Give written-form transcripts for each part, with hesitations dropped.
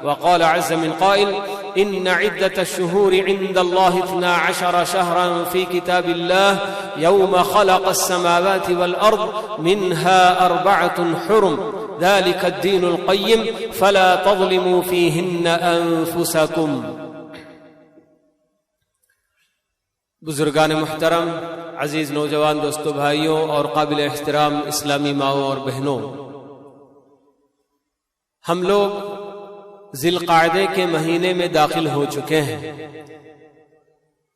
وقال عز من قائل إن عدة الشهور عند الله 12 شهرا في كتاب الله يوم خلق السماوات والأرض منها 4 حرم ذلك الدين القيم فلا تظلموا فيهن أنفسكم. بزرگان محترم، عزیز نوجوان دوستو، بھائیوں اور قابل احترام اسلامی ماؤں اور بہنوں، ہم لوگ ذی القعدہ کے مہینے میں داخل ہو چکے ہیں۔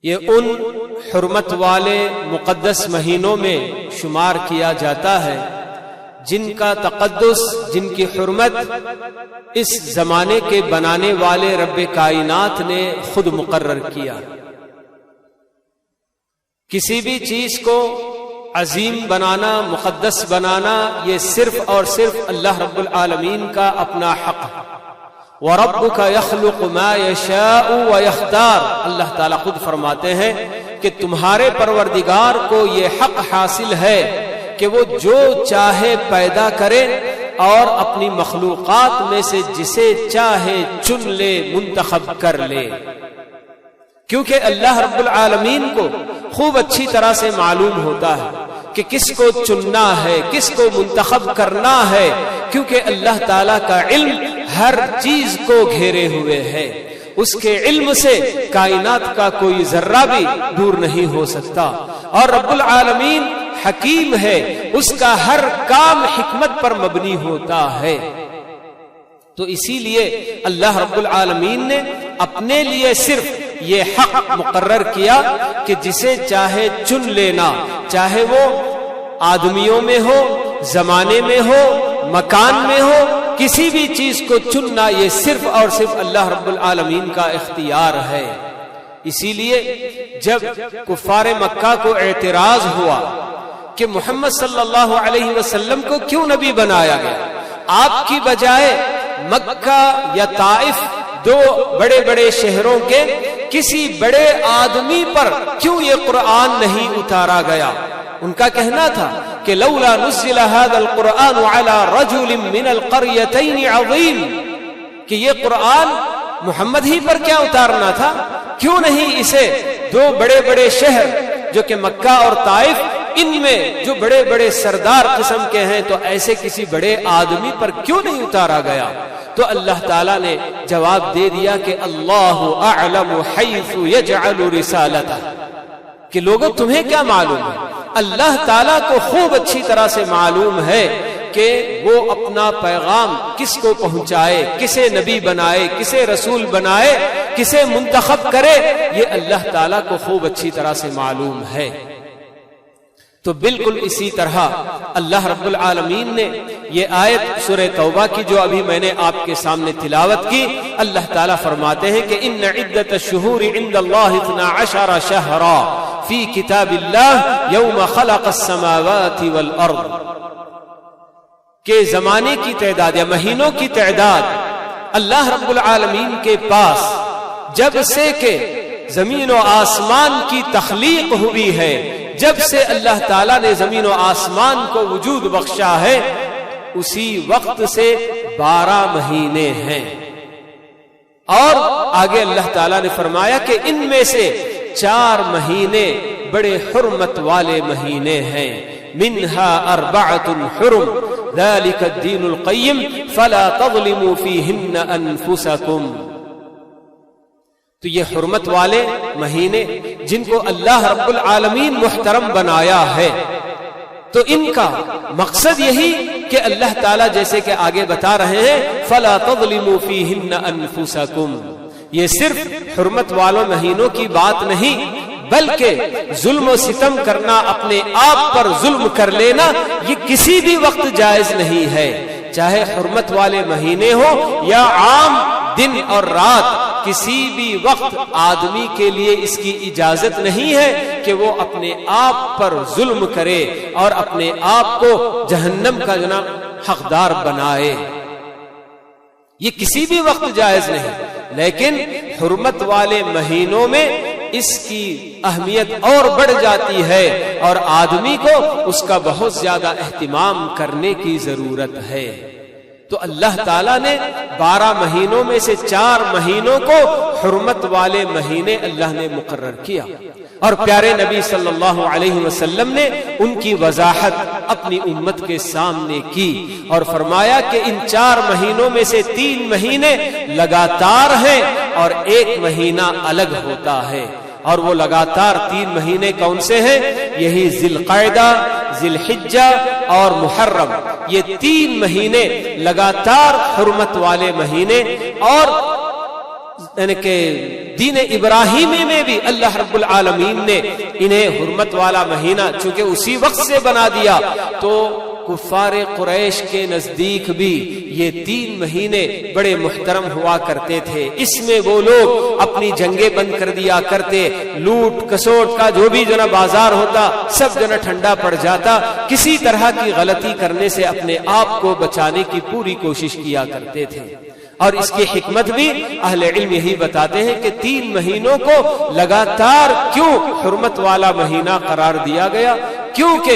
یہ ان حرمت والے مقدس مہینوں میں شمار کیا جاتا ہے جن کا تقدس، جن کی حرمت اس زمانے کے بنانے والے رب کائنات نے خود مقرر کیا۔ کسی بھی چیز کو عظیم بنانا، مقدس بنانا، یہ صرف اور صرف اللہ رب العالمین کا اپنا حق ہے۔ وَرَبُّكَ يَخْلُقُ مَا يَشَاءُ وَيَخْتَارُ، اللہ تعالیٰ خود فرماتے ہیں کہ تمہارے پروردگار کو یہ حق حاصل ہے کہ وہ جو چاہے پیدا کرے اور اپنی مخلوقات میں سے جسے چاہے چن لے، منتخب کر لے، کیونکہ اللہ رب العالمین کو خوب اچھی طرح سے معلوم ہوتا ہے کہ کس کو چننا ہے، کس کو منتخب کرنا ہے، کیونکہ اللہ تعالیٰ کا علم ہر چیز کو گھیرے ہوئے ہے۔ اس کے علم سے کائنات کا کوئی ذرہ بھی دور نہیں ہو سکتا، اور رب العالمین حکیم ہے، اس کا ہر کام حکمت پر مبنی ہوتا ہے۔ تو اسی لیے اللہ رب العالمین نے اپنے لیے صرف یہ حق مقرر کیا کہ جسے چاہے چن لینا، چاہے وہ آدمیوں میں ہو، زمانے میں ہو، مکان میں ہو، کسی بھی چیز کو چننا یہ صرف اور صرف اللہ رب العالمین کا اختیار ہے۔ اسی لیے جب کفار مکہ کو اعتراض ہوا کہ محمد صلی اللہ علیہ وسلم کو کیوں نبی بنایا گیا، آپ کی بجائے مکہ یا طائف، دو بڑے بڑے شہروں کے کسی بڑے آدمی پر کیوں یہ قرآن نہیں اتارا گیا، ان کا کہنا تھا کہ لولا نزل هذا القرآن على رجل من القريتين عظيم، کہ یہ قرآن محمد ہی پر کیا اتارنا تھا، کیوں نہیں اسے دو بڑے بڑے شہر جو کہ مکہ اور طائف، ان میں جو بڑے بڑے سردار قسم کے ہیں، تو ایسے کسی بڑے آدمی پر کیوں نہیں اتارا گیا؟ تو اللہ تعالیٰ نے جواب دے دیا کہ اللہ اعلم حیث یجعل رسالتہ، کہ لوگوں تمہیں کیا معلوم ہے، اللہ تعالیٰ کو خوب اچھی طرح سے معلوم ہے کہ وہ اپنا پیغام کس کو پہنچائے، کسے نبی بنائے، کسے رسول بنائے، کسے منتخب کرے، یہ اللہ تعالیٰ کو خوب اچھی طرح سے معلوم ہے۔ تو بالکل اسی طرح اللہ رب العالمین نے یہ آیت سورہ توبہ کی جو ابھی میں نے آپ کے سامنے تلاوت کی، اللہ تعالیٰ فرماتے ہیں کہ ان عدت الشہور عند اللہ 12 شہرا فی کتاب اللہ یوم خلق السماوات والارض، کہ زمانے کی تعداد یا مہینوں کی تعداد اللہ رب العالمین کے پاس جب سے کہ زمین و آسمان کی تخلیق ہوئی ہے، جب سے اللہ تعالیٰ نے زمین و آسمان کو وجود بخشا ہے، اسی وقت سے 12 مہینے ہیں۔ اور آگے اللہ تعالیٰ نے فرمایا کہ ان میں سے 4 مہینے بڑے حرمت والے مہینے ہیں، منہا 4 حرم ذالک الدین القیم فلا تظلموا فیہن انفسکم۔ تو یہ حرمت والے مہینے جن کو اللہ رب العالمین محترم بنایا ہے، تو ان کا مقصد یہی کہ اللہ تعالیٰ جیسے کہ آگے بتا رہے ہیں فَلَا تَظْلِمُوا فِيهِنَّ أَنفُسَكُمْ، یہ صرف حرمت والوں مہینوں کی بات نہیں، بلکہ ظلم و ستم کرنا، اپنے آپ پر ظلم کر لینا، یہ کسی بھی وقت جائز نہیں ہے، چاہے حرمت والے مہینے ہو یا عام دن اور رات، کسی بھی وقت آدمی کے لیے اس کی اجازت نہیں ہے کہ وہ اپنے آپ پر ظلم کرے اور اپنے آپ کو جہنم کا جناب حقدار بنائے، یہ کسی بھی وقت جائز نہیں۔ لیکن حرمت والے مہینوں میں اس کی اہمیت اور بڑھ جاتی ہے اور آدمی کو اس کا بہت زیادہ اہتمام کرنے کی ضرورت ہے۔ تو اللہ تعالیٰ نے 12 مہینوں میں سے 4 مہینوں کو حرمت والے مہینے اللہ نے مقرر کیا، اور پیارے نبی صلی اللہ علیہ وسلم نے ان کی وضاحت اپنی امت کے سامنے کی اور فرمایا کہ ان 4 مہینوں میں سے 3 مہینے لگاتار ہیں اور 1 مہینہ الگ ہوتا ہے، اور وہ لگاتار 3 مہینے کون سے ہیں؟ یہی ذی القعدہ، ذی الحجہ اور محرم، یہ 3 مہینے لگاتار حرمت والے مہینے، اور یعنی کہ دین ابراہیمی میں بھی اللہ رب العالمین نے انہیں حرمت والا مہینہ چونکہ اسی وقت سے بنا دیا، تو کفار قریش کے نزدیک بھی یہ 3 مہینے بڑے محترم ہوا کرتے تھے، اس میں وہ لوگ اپنی جنگیں بند کر دیا کرتے، لوٹ کسوٹ کا جو بھی جنا بازار ہوتا سب جنا ٹھنڈا پڑ جاتا، کسی طرح کی غلطی کرنے سے اپنے آپ کو بچانے کی پوری کوشش کیا کرتے تھے۔ اور اس کی حکمت بھی اہل علم یہی بتاتے ہیں کہ 3 مہینوں کو لگاتار کیوں حرمت والا مہینہ قرار دیا گیا، کیونکہ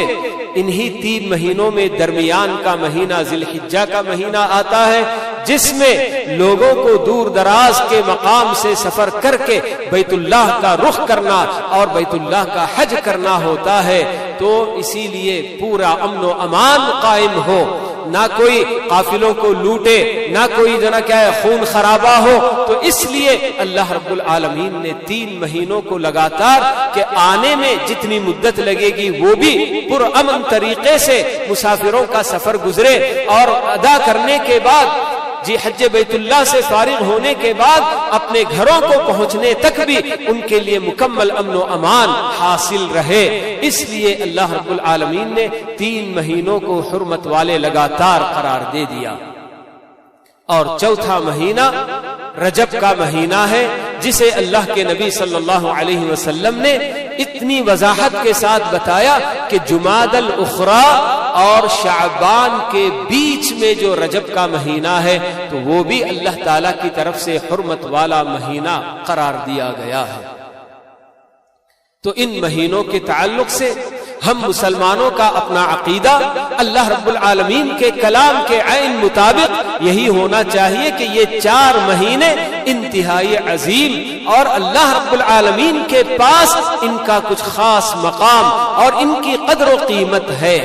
انہی 3 مہینوں میں درمیان کا مہینہ ذی الحجہ کا مہینہ آتا ہے، جس میں لوگوں کو دور دراز کے مقام سے سفر کر کے بیت اللہ کا رخ کرنا اور بیت اللہ کا حج کرنا ہوتا ہے، تو اسی لیے پورا امن و امان قائم ہو، نہ کوئی قافلوں کو لوٹے، نہ کوئی جنا کیا ہے خون خرابہ ہو، تو اس لیے اللہ رب العالمین نے 3 مہینوں کو لگاتار کہ آنے میں جتنی مدت لگے گی وہ بھی پرامن طریقے سے مسافروں کا سفر گزرے، اور ادا کرنے کے بعد جی حج بیت اللہ سے فارغ ہونے کے بعد اپنے گھروں کو پہنچنے تک بھی ان کے لیے مکمل امن و امان حاصل رہے، اس لیے اللہ رب العالمین نے 3 مہینوں کو حرمت والے لگاتار قرار دے دیا۔ اور چوتھا مہینہ رجب کا مہینہ ہے، جسے اللہ کے نبی صلی اللہ علیہ وسلم نے اتنی وضاحت کے ساتھ بتایا کہ جمادی الاخری اور شعبان کے بیچ میں جو رجب کا مہینہ ہے تو وہ بھی اللہ تعالی کی طرف سے حرمت والا مہینہ قرار دیا گیا ہے۔ تو ان مہینوں کے تعلق سے ہم مسلمانوں کا اپنا عقیدہ اللہ رب العالمین کے کلام کے عین مطابق یہی ہونا چاہیے کہ یہ 4 مہینے انتہائی عظیم اور اللہ رب العالمین کے پاس ان کا کچھ خاص مقام اور ان کی قدر و قیمت ہے۔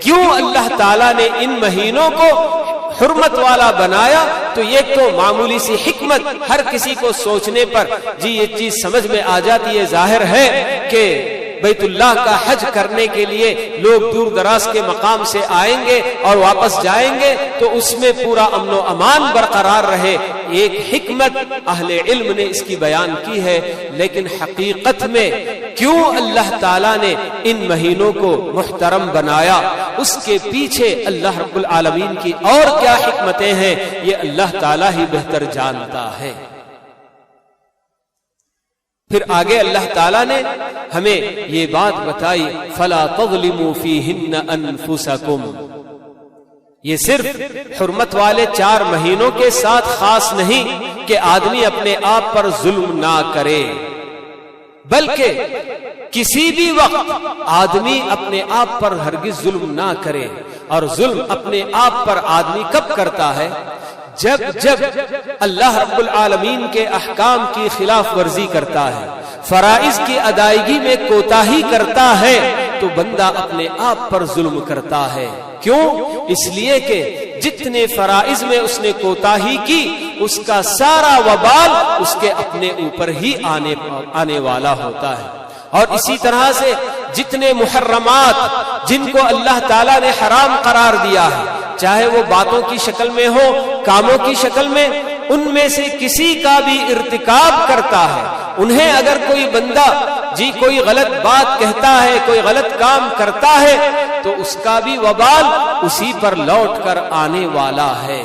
کیوں اللہ تعالیٰ نے ان مہینوں کو حرمت والا بنایا؟ تو یہ تو معمولی سی حکمت ہر کسی کو سوچنے پر جی یہ چیز سمجھ میں آ جاتی ہے، ظاہر ہے کہ بیت اللہ کا حج کرنے کے لیے لوگ دور دراز کے مقام سے آئیں گے اور واپس جائیں گے تو اس میں پورا امن و امان برقرار رہے، ایک حکمت اہل علم نے اس کی بیان کی ہے، لیکن حقیقت میں کیوں اللہ تعالیٰ نے ان مہینوں کو محترم بنایا، اس کے پیچھے اللہ رب العالمین کی اور کیا حکمتیں ہیں یہ اللہ تعالیٰ ہی بہتر جانتا ہے۔ پھر آگے اللہ تعالیٰ نے ہمیں یہ بات بتائی فَلَا تَظْلِمُوا فِيهِنَّ أَنفُسَكُمْ، یہ صرف حرمت والے 4 مہینوں کے ساتھ خاص نہیں کہ آدمی اپنے آپ پر ظلم نہ کرے، بلکہ کسی بھی وقت آدمی اپنے آپ پر ہرگز ظلم نہ کرے۔ اور ظلم اپنے آپ پر آدمی کب کرتا ہے؟ جب اللہ رب العالمین کے احکام کی خلاف ورزی کرتا ہے، فرائض کی ادائیگی میں کوتاہی کرتا ہے، تو بندہ اپنے آپ پر ظلم کرتا ہے۔ کیوں؟ اس لیے کہ جتنے فرائض میں اس نے کوتاہی کی اس کا سارا وبال اس کے اپنے اوپر ہی آنے والا ہوتا ہے۔ اور اسی طرح سے جتنے محرمات جن کو اللہ تعالیٰ نے حرام قرار دیا ہے، چاہے وہ باتوں کی شکل میں ہو، کاموں کی شکل میں، ان میں سے کسی کا بھی ارتکاب کرتا ہے، انہیں اگر کوئی بندہ جی کوئی غلط بات کہتا ہے، کوئی غلط کام کرتا ہے، تو اس کا بھی وبال اسی پر لوٹ کر آنے والا ہے۔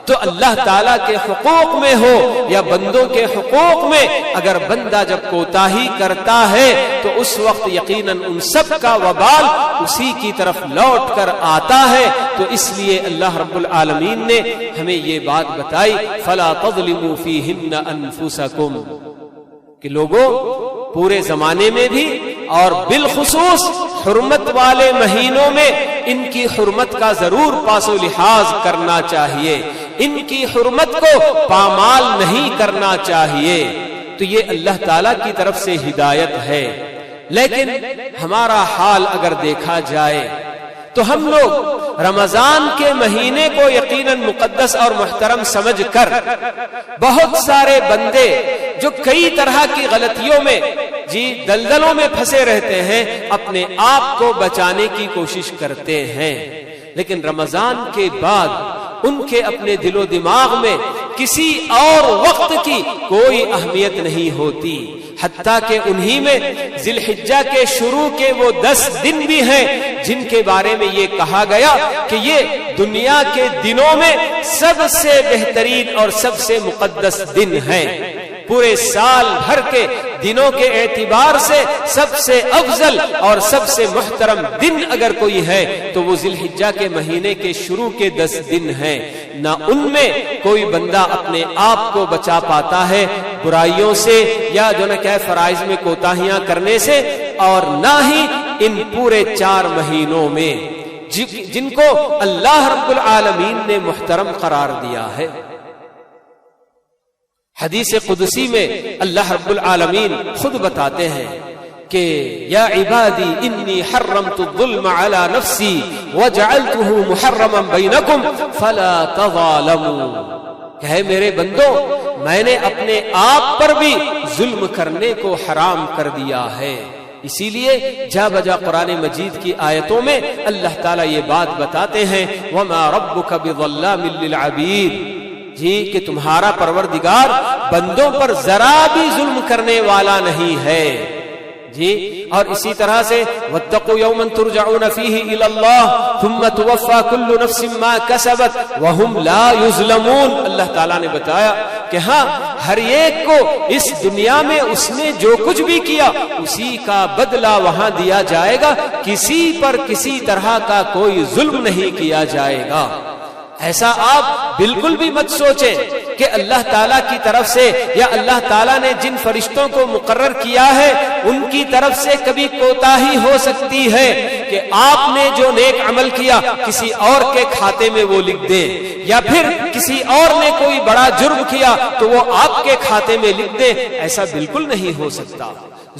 تو اللہ تعالیٰ کے حقوق میں ہو یا بندوں کے حقوق میں اگر بندہ جب کوتاہی کرتا ہے تو اس وقت یقیناً ان سب کا وبال اسی کی طرف لوٹ کر آتا ہے۔ تو اس لیے اللہ رب العالمین نے ہمیں یہ بات بتائی فَلَا تَظْلِمُوا فِيهِنَّ أَنفُسَكُمْ، کہ لوگوں پورے زمانے میں بھی اور بالخصوص حرمت والے مہینوں میں ان کی حرمت کا ضرور پاس و لحاظ کرنا چاہیے، ان کی حرمت کو پامال نہیں کرنا چاہیے۔ تو یہ اللہ تعالیٰ کی طرف سے ہدایت ہے۔ لیکن ہمارا حال اگر دیکھا جائے تو ہم لوگ رمضان کے مہینے کو یقیناً مقدس اور محترم سمجھ کر بہت سارے بندے جو کئی طرح کی غلطیوں میں دلدلوں میں پھنسے رہتے ہیں، اپنے آپ کو بچانے کی کوشش کرتے ہیں، لیکن رمضان کے بعد ان کے اپنے دل و دماغ میں کسی اور وقت کی کوئی اہمیت نہیں ہوتی، حتیٰ کہ انہی میں ذی الحجہ کے شروع کے وہ 10 دن بھی ہیں جن کے بارے میں یہ کہا گیا کہ یہ دنیا کے دنوں میں سب سے بہترین اور سب سے مقدس دن ہیں۔ پورے سال بھر کے دنوں کے اعتبار سے سب سے افضل اور سب سے محترم دن اگر کوئی ہے تو وہ ذی الحجہ کے مہینے کے شروع کے 10 دن ہیں۔ نہ ان میں کوئی بندہ اپنے آپ کو بچا پاتا ہے برائیوں سے یا جو نہ کہ فرائض میں کوتاہیاں کرنے سے، اور نہ ہی ان پورے 4 مہینوں میں جن کو اللہ رب العالمین نے محترم قرار دیا ہے۔ حدیث قدسی میں اللہ رب العالمین خود بتاتے ہیں کہ یا عبادی انی حرمت الظلم علی نفسی وجعلتہ محرما بینکم فلا تظالموا، کہ میرے بندو میں نے اپنے آپ پر بھی ظلم کرنے کو حرام کر دیا ہے۔ اسی لیے جا بجا قرآن مجید کی آیتوں میں اللہ تعالیٰ یہ بات بتاتے ہیں وما ربک بظلام للعبید، کہ تمہارا پروردگار بندوں پر ذرا بھی ظلم کرنے والا نہیں ہے۔ اور اسی طرح سے واتقوا یوما ترجعون فیہ الی اللہ ثم توفی کل نفس ما کسبت وہم لا یظلمون، اللہ تعالیٰ نے بتایا کہ ہاں ہر ایک کو اس دنیا میں اس نے جو کچھ بھی کیا اسی کا بدلہ وہاں دیا جائے گا، کسی پر کسی طرح کا کوئی ظلم نہیں کیا جائے گا۔ ایسا آپ بالکل بھی مت سوچیں کہ اللہ تعالیٰ کی طرف سے یا اللہ تعالیٰ نے جن فرشتوں کو مقرر کیا ہے ان کی طرف سے کبھی کوتاہی ہو سکتی ہے کہ آپ نے جو نیک عمل کیا کسی اور کے کھاتے میں وہ لکھ دیں، یا پھر کسی اور نے کوئی بڑا جرم کیا تو وہ آپ کے کھاتے میں لکھ دیں۔ ایسا بالکل نہیں ہو سکتا۔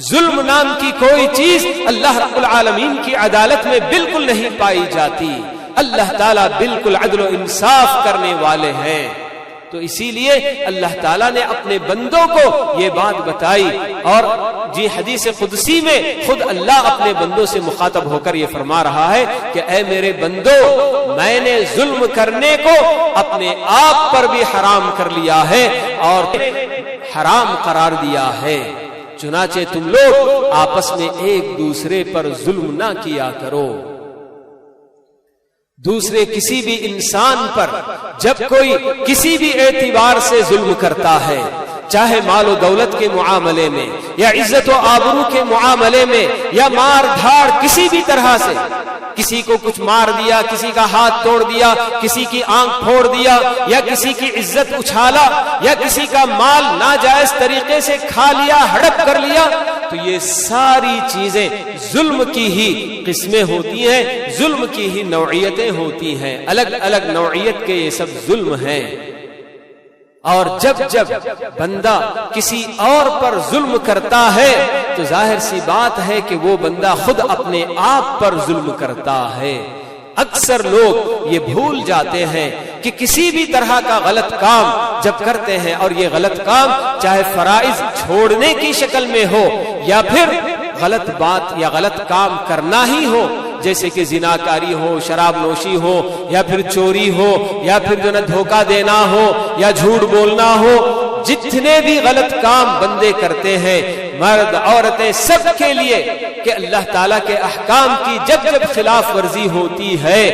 ظلم نام کی کوئی چیز اللہ رب العالمین کی عدالت میں بالکل نہیں پائی جاتی۔ اللہ تعالیٰ بالکل عدل و انصاف کرنے والے ہیں۔ تو اسی لیے اللہ تعالیٰ نے اپنے بندوں کو یہ بات بتائی، اور حدیث قدسی میں خود اللہ اپنے بندوں سے مخاطب ہو کر یہ فرما رہا ہے کہ اے میرے بندو میں نے ظلم کرنے کو اپنے آپ پر بھی حرام کر لیا ہے اور حرام قرار دیا ہے، چنانچہ تم لوگ آپس میں ایک دوسرے پر ظلم نہ کیا کرو۔ دوسرے کسی بھی انسان پر جب کوئی کسی بھی اعتبار سے ظلم کرتا ہے، چاہے مال و دولت کے معاملے میں یا عزت و آبرو کے معاملے میں یا مار دھاڑ کسی بھی طرح سے، کسی کو کچھ مار دیا، کسی کا ہاتھ توڑ دیا، کسی کی آنکھ پھوڑ دیا، یا کسی کی عزت اچھالا، یا کسی کا مال ناجائز طریقے سے کھا لیا، ہڑپ کر لیا، تو یہ ساری چیزیں ظلم کی ہی قسمیں ہوتی ہیں، ظلم کی ہی نوعیتیں ہوتی ہیں، الگ الگ نوعیت کے یہ سب ظلم ہیں۔ اور جب بندہ کسی اور پر ظلم کرتا ہے تو ظاہر سی بات ہے کہ وہ بندہ خود اپنے آپ پر ظلم کرتا ہے۔ اکثر لوگ یہ بھول جاتے ہیں کہ کسی بھی طرح کا غلط کام جب کرتے ہیں، اور یہ غلط کام چاہے فرائض چھوڑنے کی شکل میں ہو یا پھر غلط بات یا غلط کام کرنا ہی ہو، جیسے کہ زناکاری ہو، شراب نوشی ہو، یا پھر چوری ہو، یا پھر جو نہ دھوکہ دینا ہو یا جھوٹ بولنا ہو، جتنے بھی غلط کام بندے کرتے ہیں مرد عورتیں سب کے لیے کہ اللہ تعالیٰ کے احکام کی جب خلاف ورزی ہوتی ہے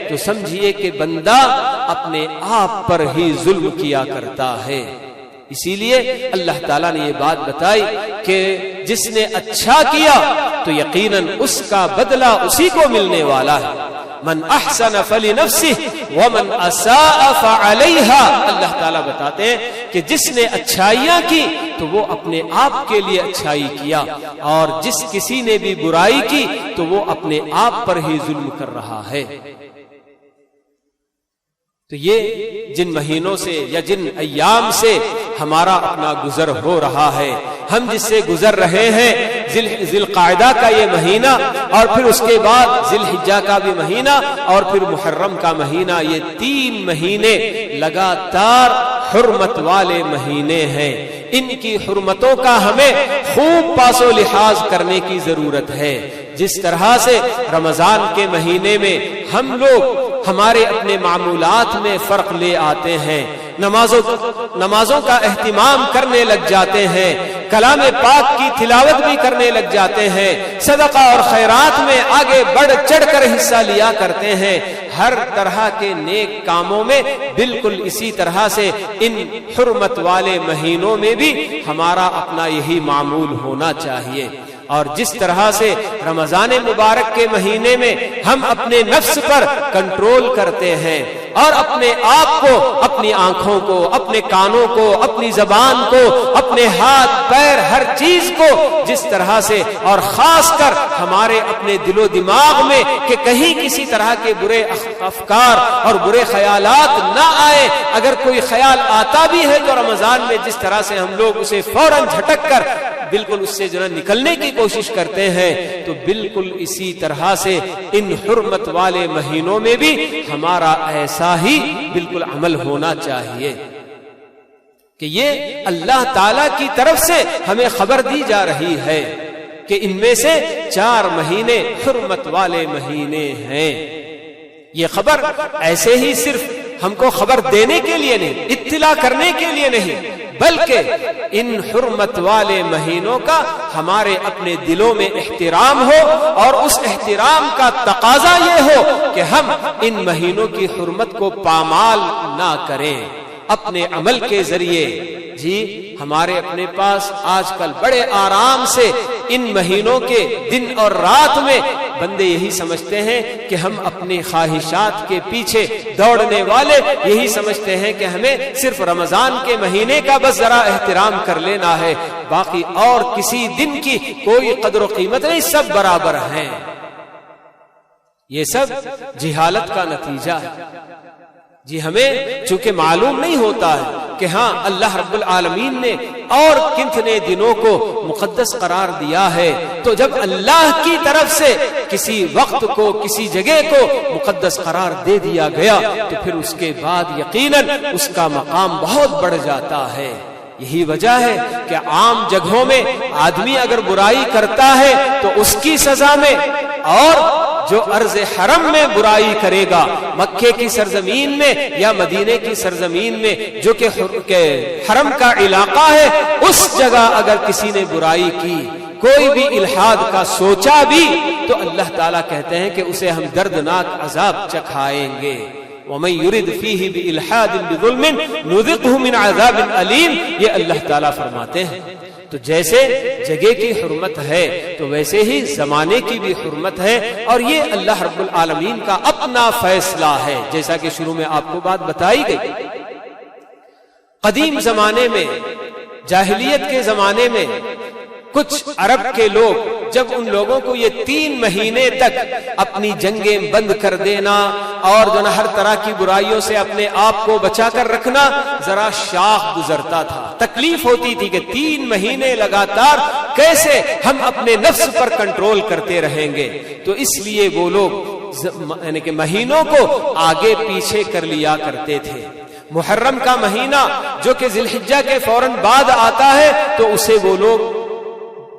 تو سمجھیے کہ بندہ اپنے آپ پر ہی ظلم کیا کرتا ہے۔ اسی لیے اللہ تعالیٰ نے یہ بات بتائی کہ جس نے اچھا کیا تو یقیناً اس کا بدلہ اسی کو ملنے والا ہے، من احسن فلنفسه ومن اساء فعليها. اللہ تعالیٰ بتاتے ہیں کہ جس نے اچھائیاں کی تو وہ اپنے آپ کے لیے اچھائی کیا، اور جس کسی نے بھی برائی کی تو وہ اپنے آپ پر ہی ظلم کر رہا ہے. تو یہ جن مہینوں سے یا جن ایام سے ہمارا اپنا گزر ہو رہا ہے، ہم جس سے گزر رہے ہیں، ذی القعدہ کا یہ مہینہ، اور پھر اس کے بعد ذی الحجہ کا بھی مہینہ، اور پھر محرم کا مہینہ، یہ 3 مہینے لگاتار حرمت والے مہینے ہیں. ان کی حرمتوں کا ہمیں خوب پاس و لحاظ کرنے کی ضرورت ہے. جس طرح سے رمضان کے مہینے میں ہم لوگ ہمارے اپنے معمولات میں فرق لے آتے ہیں، نمازوں کا اہتمام کرنے لگ جاتے ہیں، کلام پاک کی تلاوت بھی کرنے لگ جاتے ہیں، صدقہ اور خیرات میں آگے بڑھ چڑھ کر حصہ لیا کرتے ہیں، ہر طرح کے نیک کاموں میں بالکل اسی طرح سے ان حرمت والے مہینوں میں بھی ہمارا اپنا یہی معمول ہونا چاہیے. اور جس طرح سے رمضان مبارک کے مہینے میں ہم اپنے نفس پر کنٹرول کرتے ہیں اور اپنے آپ کو، اپنی آنکھوں کو، اپنے کانوں کو، اپنی زبان کو، اپنے ہاتھ پیر، ہر چیز کو جس طرح سے، اور خاص کر ہمارے اپنے دل و دماغ میں کہ کہیں کسی طرح کے برے افکار اور برے خیالات نہ آئے، اگر کوئی خیال آتا بھی ہے تو رمضان میں جس طرح سے ہم لوگ اسے فوراً جھٹک کر بالکل اس سے جو ہے نکلنے کی کوشش کرتے ہیں، تو بالکل اسی طرح سے ان حرمت والے مہینوں میں بھی ہمارا ایسا ہی بالکل عمل ہونا چاہیے کہ یہ اللہ تعالی کی طرف سے ہمیں خبر دی جا رہی ہے کہ ان میں سے 4 مہینے حرمت والے مہینے ہیں. یہ خبر ایسے ہی صرف ہم کو خبر دینے کے لیے نہیں، اطلاع کرنے کے لیے نہیں، بلکہ ان حرمت والے مہینوں کا ہمارے اپنے دلوں میں احترام ہو، اور اس احترام کا تقاضا یہ ہو کہ ہم ان مہینوں کی حرمت کو پامال نہ کریں اپنے عمل کے ذریعے. جی ہمارے اپنے پاس آج کل بڑے آرام سے ان مہینوں کے دن اور رات میں بندے یہی سمجھتے ہیں کہ ہم اپنی خواہشات کے پیچھے دوڑنے والے یہی سمجھتے ہیں کہ ہمیں صرف رمضان کے مہینے کا بس ذرا احترام کر لینا ہے، باقی اور کسی دن کی کوئی قدر و قیمت نہیں، سب برابر ہیں. یہ سب جہالت کا نتیجہ ہے. جی ہمیں چونکہ معلوم نہیں ہوتا ہے کہ ہاں اللہ رب العالمین نے اور کتنے دنوں کو مقدس قرار دیا ہے، تو جب اللہ کی طرف سے کسی وقت کو، کسی جگہ کو مقدس قرار دے دیا گیا تو پھر اس کے بعد یقیناً اس کا مقام بہت بڑھ جاتا ہے. یہی وجہ ہے کہ عام جگہوں میں آدمی اگر برائی کرتا ہے تو اس کی سزا میں، اور جو ارض حرم میں برائی کرے گا، مکے کی سرزمین میں یا مدینے کی سرزمین میں جو کہ حرم کا علاقہ ہے، اس جگہ اگر کسی نے برائی کی، کوئی بھی الحاد کا سوچا بھی، تو اللہ تعالیٰ کہتے ہیں کہ اسے ہم دردناک عذاب چکھائیں گے. وَمَن يُرِدْ فِيهِ بِإِلْحَادٍ بِظُلْمٍ نُذِقْهُ مِنْ عَذَابٍ أَلِيمٍ. یہ اللہ تعالیٰ فرماتے ہیں. تو جیسے جگہ کی حرمت ہے تو ویسے ہی زمانے کی بھی حرمت ہے، اور یہ اللہ رب العالمین کا اپنا فیصلہ ہے. جیسا کہ شروع میں آپ کو بات بتائی گئی، قدیم زمانے میں، جاہلیت کے زمانے میں کچھ عرب کے لوگ جب ان لوگوں کو یہ 3 مہینے تک اپنی جنگیں بند کر دینا اور جو ہر طرح کی برائیوں سے اپنے آپ کو بچا کر رکھنا ذرا شاق گزرتا تھا، تکلیف ہوتی تھی کہ 3 مہینے لگاتار کیسے ہم اپنے نفس پر کنٹرول کرتے رہیں گے. تو اس لیے وہ لوگ یعنی کہ مہینوں کو آگے پیچھے کر لیا کرتے تھے. محرم کا مہینہ جو کہ ذی الحجہ کے فوراً بعد آتا ہے تو اسے وہ لوگ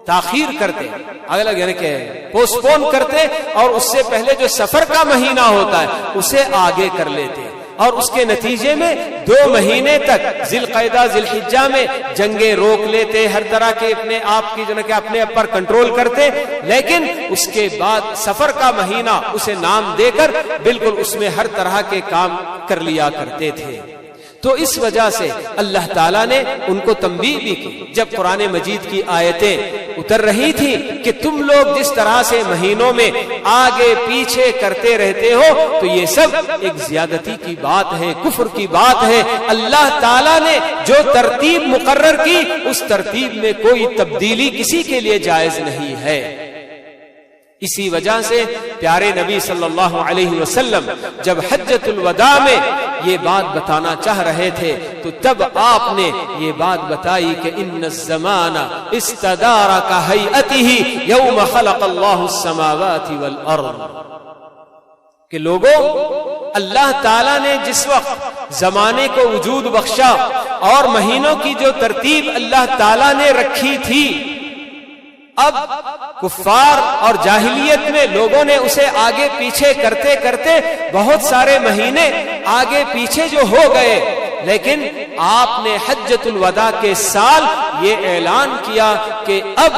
تاخیر کرتے، اگلا یعنی کہ پوسٹ پون کرتے، اور اس سے پہلے جو سفر کا مہینہ ہوتا ہے اسے آگے کر لیتے، اور اس کے نتیجے میں 2 مہینے تک ذی القعدہ ذی الحجہ میں جنگیں روک لیتے، ہر طرح کے اپنے آپ کی جو کہ اپنے پر کنٹرول کرتے. لیکن اس کے بعد سفر کا مہینہ اسے نام دے کر بالکل اس میں ہر طرح کے کام کر لیا کرتے تھے. تو اس وجہ سے اللہ تعالیٰ نے ان کو تنبیہ بھی کی. جب قرآن مجید کی آیتیں اتر رہی تھی کہ تم لوگ جس طرح سے مہینوں میں آگے پیچھے کرتے رہتے ہو تو یہ سب ایک زیادتی کی بات ہے، کفر کی بات ہے۔ اللہ تعالیٰ نے جو ترتیب مقرر کی اس ترتیب میں کوئی تبدیلی کسی کے لیے جائز نہیں ہے۔ اسی وجہ سے پیارے نبی صلی اللہ علیہ وسلم جب حجۃ الوداع میں یہ بات بتانا چاہ رہے تھے تو تب آپ نے یہ بات بتائی کہ ان الزمان استدار کہیئتہ یوم خلق اللہ السماوات والارض، کہ لوگوں اللہ تعالیٰ نے جس وقت زمانے کو وجود بخشا اور مہینوں کی جو ترتیب اللہ تعالیٰ نے رکھی تھی، اب کفار اور جاہلیت میں لوگوں نے اسے آگے پیچھے کرتے کرتے بہت سارے مہینے آگے پیچھے جو ہو گئے، لیکن آپ نے حجۃ الوداع کے سال یہ اعلان کیا کہ اب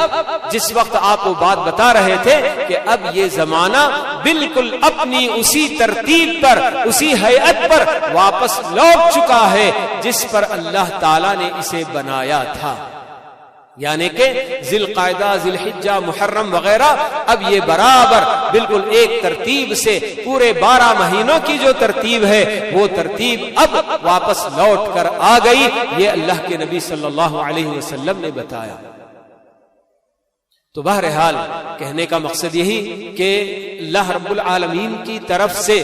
جس وقت آپ وہ بات بتا رہے تھے کہ اب یہ زمانہ بالکل اپنی اسی ترتیب پر، اسی ہیئت پر واپس لوٹ چکا ہے جس پر اللہ تعالیٰ نے اسے بنایا تھا، یعنی کہ ذی القعدہ، ذی الحجہ، محرم وغیرہ اب یہ برابر بالکل ایک ترتیب سے پورے 12 مہینوں کی جو ترتیب ہے وہ ترتیب اب واپس لوٹ کر آ گئی۔ یہ اللہ کے نبی صلی اللہ علیہ وسلم نے بتایا۔ تو بہرحال کہنے کا مقصد یہی کہ اللہ رب العالمین کی طرف سے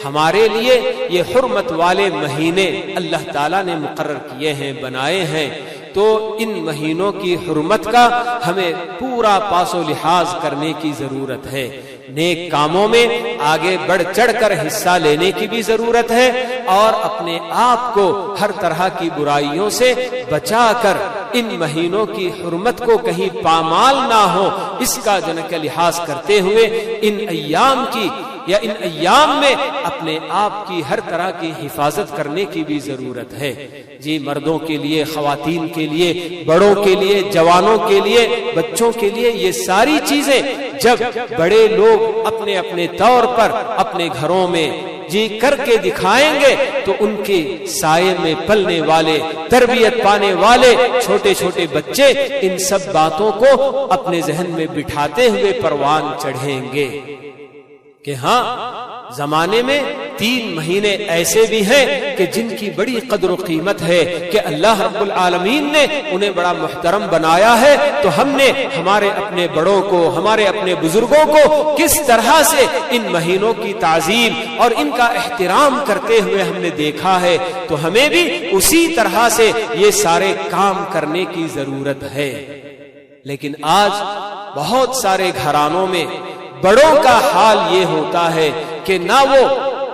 ہمارے لیے یہ حرمت والے مہینے اللہ تعالیٰ نے مقرر کیے ہیں، بنائے ہیں، تو ان مہینوں کی حرمت کا ہمیں پورا پاس و لحاظ کرنے کی ضرورت ہے۔ نیک کاموں میں آگے بڑھ چڑھ کر حصہ لینے کی بھی ضرورت ہے اور اپنے آپ کو ہر طرح کی برائیوں سے بچا کر ان مہینوں کی حرمت کو کہیں پامال نہ ہو اس کا جنک لحاظ کرتے ہوئے ان ایام کی یا ان ایام میں اپنے آپ کی ہر طرح کی حفاظت کرنے کی بھی ضرورت ہے۔ جی، مردوں کے لیے، خواتین کے لیے، بڑوں کے لیے، جوانوں کے لیے، بچوں کے لیے، یہ ساری چیزیں جب بڑے لوگ اپنے اپنے طور پر اپنے گھروں میں جی کر کے دکھائیں گے تو ان کے سائے میں پلنے والے، تربیت پانے والے چھوٹے چھوٹے بچے ان سب باتوں کو اپنے ذہن میں بٹھاتے ہوئے پروان چڑھیں گے کہ ہاں زمانے میں 3 مہینے ایسے بھی ہیں کہ جن کی بڑی قدر و قیمت ہے کہ اللہ رب العالمین نے انہیں بڑا محترم بنایا ہے، تو ہم نے ہمارے اپنے بڑوں کو، ہمارے اپنے بزرگوں کو کس طرح سے ان مہینوں کی تعظیم اور ان کا احترام کرتے ہوئے ہم نے دیکھا ہے، تو ہمیں بھی اسی طرح سے یہ سارے کام کرنے کی ضرورت ہے۔ لیکن آج بہت سارے گھرانوں میں بڑوں کا حال یہ ہوتا ہے کہ نہ وہ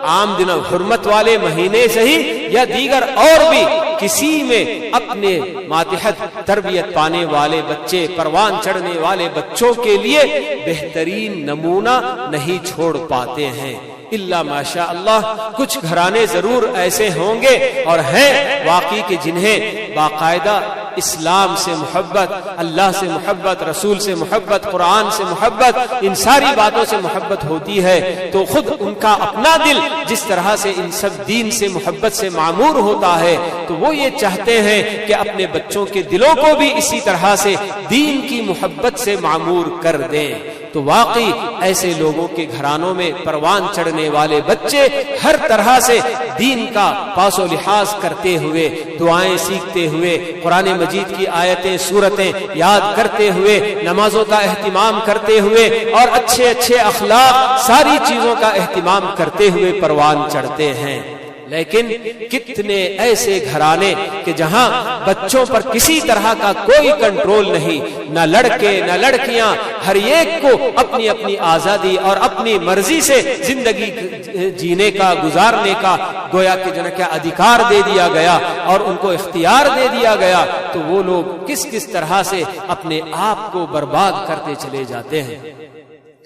عام دن حرمت والے مہینے سے ہی یا دیگر اور بھی کسی میں اپنے ماتحت تربیت پانے والے بچے، پروان چڑھنے والے بچوں کے لیے بہترین نمونہ نہیں چھوڑ پاتے ہیں۔ الا ماشاء اللہ کچھ گھرانے ضرور ایسے ہوں گے اور ہیں واقعی کہ جنہیں باقاعدہ اسلام سے محبت، اللہ سے محبت، رسول سے محبت، قرآن سے محبت، ان ساری باتوں سے محبت ہوتی ہے، تو خود ان کا اپنا دل جس طرح سے ان سب دین سے محبت سے معمور ہوتا ہے تو وہ یہ چاہتے ہیں کہ اپنے بچوں کے دلوں کو بھی اسی طرح سے دین کی محبت سے معمور کر دیں۔ تو واقعی ایسے لوگوں کے گھرانوں میں پروان چڑھنے والے بچے ہر طرح سے دین کا پاس و لحاظ کرتے ہوئے، دعائیں سیکھتے ہوئے، قرآن مجید کی آیتیں، سورتیں یاد کرتے ہوئے، نمازوں کا اہتمام کرتے ہوئے اور اچھے اچھے اخلاق، ساری چیزوں کا اہتمام کرتے ہوئے پروان چڑھتے ہیں۔ لیکن کتنے ایسے گھرانے کہ جہاں بچوں پر کسی طرح کا کوئی کنٹرول نہیں، نہ لڑکے نہ لڑکیاں، ہر ایک کو اپنی اپنی آزادی اور اپنی مرضی سے زندگی جینے کا، گزارنے کا گویا کہ کیا ادھیکار دے دیا گیا اور ان کو اختیار دے دیا گیا، تو وہ لوگ کس کس طرح سے اپنے آپ کو برباد کرتے چلے جاتے ہیں۔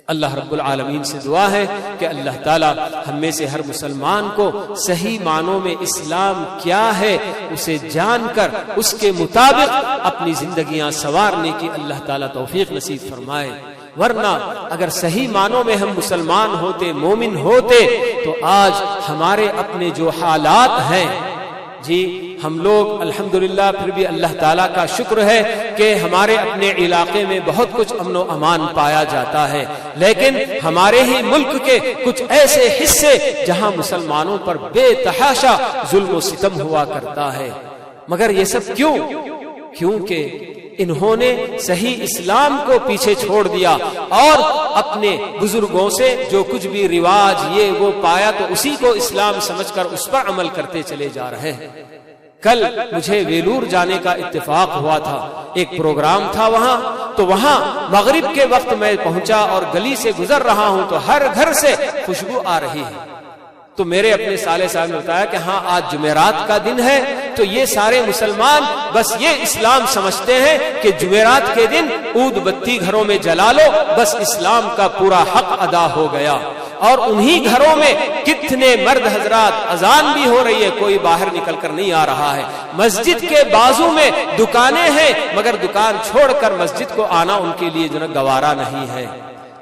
اللہ رب العالمین سے دعا ہے کہ اللہ تعالی ہم میں سے ہر مسلمان کو صحیح معنوں میں اسلام کیا ہے اسے جان کر اس کے مطابق اپنی زندگیاں سنوارنے کی اللہ تعالی توفیق نصیب فرمائے۔ ورنہ اگر صحیح معنوں میں ہم مسلمان ہوتے، مومن ہوتے، تو آج ہمارے اپنے جو حالات ہیں جی ہم لوگ الحمدللہ پھر بھی اللہ تعالیٰ کا شکر ہے کہ ہمارے اپنے علاقے میں بہت کچھ امن و امان پایا جاتا ہے، لیکن ہمارے ہی ملک کے کچھ ایسے حصے جہاں مسلمانوں پر بے تحاشا ظلم و ستم ہوا کرتا ہے۔ مگر یہ سب کیوں؟ کیونکہ انہوں نے صحیح اسلام کو پیچھے چھوڑ دیا اور اپنے بزرگوں سے جو کچھ بھی رواج یہ وہ پایا تو اسی کو اسلام سمجھ کر اس پر عمل کرتے چلے جا رہے ہیں۔ کل مجھے ویلور جانے کا اتفاق ہوا تھا، ایک پروگرام تھا وہاں، تو وہاں مغرب کے وقت میں پہنچا اور گلی سے گزر رہا ہوں تو ہر گھر سے خوشبو آ رہی ہے۔ تو میرے اپنے سالے صاحب نے بتایا کہ ہاں آج جمعرات کا دن ہے، تو یہ سارے مسلمان بس یہ اسلام سمجھتے ہیں کہ جمعرات کے دن عود بتی گھروں میں جلا لو، بس اسلام کا پورا حق ادا ہو گیا۔ اور انہی گھروں میں کتنے مرد حضرات، اذان بھی ہو رہی ہے، کوئی باہر نکل کر نہیں آ رہا ہے، مسجد کے بازو میں دکانیں ہیں مگر دکان چھوڑ کر مسجد کو آنا ان کے لیے جو ہے گوارا نہیں ہے۔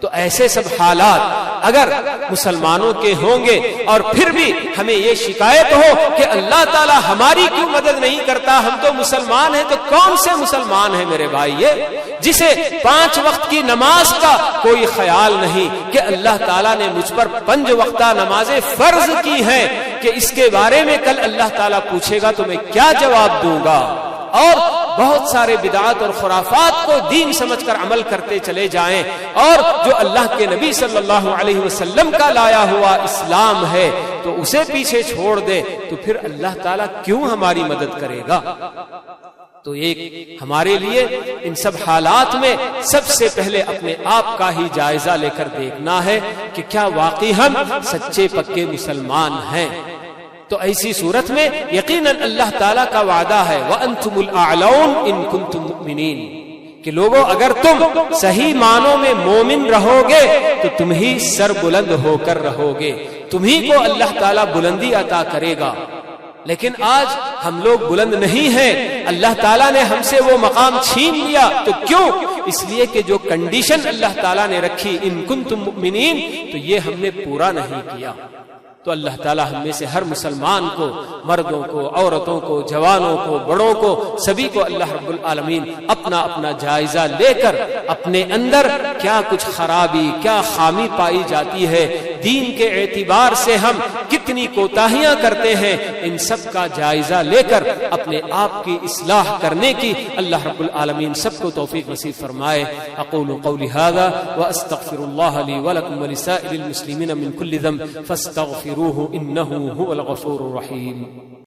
تو ایسے سب حالات اگر مسلمانوں کے ہوں گے اور پھر بھی ہمیں یہ شکایت ہو کہ اللہ تعالیٰ ہماری کیوں مدد نہیں کرتا، ہم تو مسلمان ہیں، تو کون سے مسلمان ہیں میرے بھائی یہ جسے 5 وقت کی نماز کا کوئی خیال نہیں کہ اللہ تعالیٰ نے مجھ پر 5 وقتہ نمازیں فرض کی ہیں کہ اس کے بارے میں کل اللہ تعالیٰ پوچھے گا تو میں کیا جواب دوں گا؟ اور بہت سارے بدعات اور خرافات کو دین سمجھ کر عمل کرتے چلے جائیں، اور جو اللہ کے نبی صلی اللہ علیہ وسلم کا لایا ہوا اسلام ہے تو اسے پیچھے چھوڑ دے، تو پھر اللہ تعالیٰ کیوں ہماری مدد کرے گا؟ تو ایک ہمارے لیے ان سب حالات میں سب سے پہلے اپنے آپ کا ہی جائزہ لے کر دیکھنا ہے کہ کیا واقعی ہم سچے پکے مسلمان ہیں۔ تو ایسی صورت میں یقیناً اللہ تعالیٰ کا وعدہ ہے وَأَنْتُمُ الْأَعْلَوْنَ إِن كُنتُم مُؤْمِنِينَ کہ لوگوں اگر تم صحیح معنوں میں مومن رہو گے تو تم ہی سر بلند ہو کر رہو گے، تمہیں کو اللہ تعالیٰ بلندی عطا کرے گا۔ لیکن آج ہم لوگ بلند نہیں ہیں، اللہ تعالیٰ نے ہم سے وہ مقام چھین لیا۔ تو کیوں؟ اس لیے کہ جو کنڈیشن اللہ تعالیٰ نے رکھی ان کنتم مؤمنین، تو یہ ہم نے پورا نہیں کیا۔ تو اللہ تعالیٰ ہم میں سے ہر مسلمان کو، مردوں کو، عورتوں کو، جوانوں کو، بڑوں کو، سبھی کو اللہ رب العالمین اپنا اپنا جائزہ لے کر اپنے اندر کیا کچھ خرابی، کیا خامی پائی جاتی ہے، دین کے اعتبار سے ہم کتنی کوتاہیاں کرتے ہیں، ان سب کا جائزہ لے کر اپنے آپ کی اصلاح کرنے کی اللہ رب العالمین سب کو توفیق نصیب فرمائے۔ اقول قولی ھذا واستغفر اللہ لی ولکم ولسائر المسلمین من کل ذنب فاستغفروہ انہ هو الغفور الرحیم۔